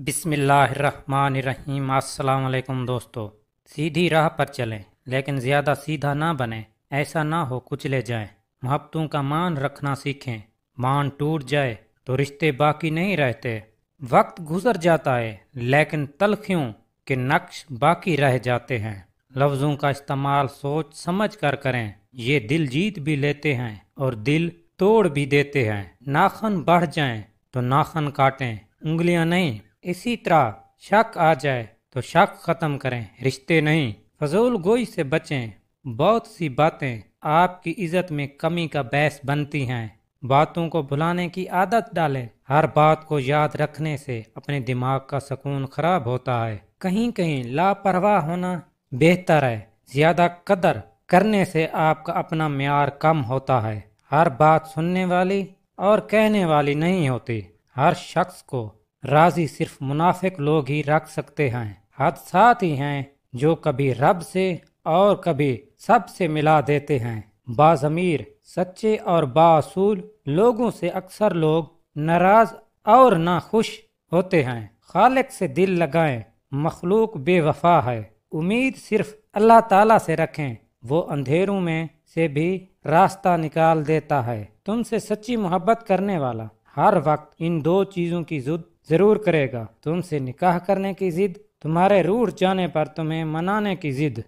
بسم اللہ الرحمن الرحیم۔ السلام علیکم دوستو، سیدھی راہ پر چلیں لیکن زیادہ سیدھا نہ بنیں، ایسا نہ ہو کچلے جائیں۔ محبتوں کا مان رکھنا سیکھیں، مان ٹوٹ جائے تو رشتے باقی نہیں رہتے۔ وقت گزر جاتا ہے لیکن تلخیوں کے نقش باقی رہ جاتے ہیں۔ لفظوں کا استعمال سوچ سمجھ کر کریں، یہ دل جیت بھی لیتے ہیں اور دل توڑ بھی دیتے ہیں۔ ناخن بڑھ جائیں تو ناخن کاٹیں، انگلیاں نہیں۔ اسی طرح شک آ جائے تو شک ختم کریں، رشتے نہیں۔ فضول گوئی سے بچیں، بہت سی باتیں آپ کی عزت میں کمی کا باعث بنتی ہیں۔ باتوں کو بھلانے کی عادت ڈالیں، ہر بات کو یاد رکھنے سے اپنے دماغ کا سکون خراب ہوتا ہے۔ کہیں کہیں لاپرواہ ہونا بہتر ہے، زیادہ قدر کرنے سے آپ کا اپنا معیار کم ہوتا ہے۔ ہر بات سننے والی اور کہنے والی نہیں ہوتی۔ ہر شخص کو راضی صرف منافق لوگ ہی رکھ سکتے ہیں۔ حادثات ہی ہیں جو کبھی رب سے اور کبھی سب سے ملا دیتے ہیں۔ باضمیر، سچے اور بااصول لوگوں سے اکثر لوگ ناراض اور ناخوش ہوتے ہیں۔ خالق سے دل لگائیں، مخلوق بے وفا ہے۔ امید صرف اللہ تعالیٰ سے رکھیں، وہ اندھیروں میں سے بھی راستہ نکال دیتا ہے۔ تم سے سچی محبت کرنے والا ہر وقت ان دو چیزوں کی ضد ضرور کرے گا، تم سے نکاح کرنے کی ضد، تمہارے روٹھ جانے پر تمہیں منانے کی ضد۔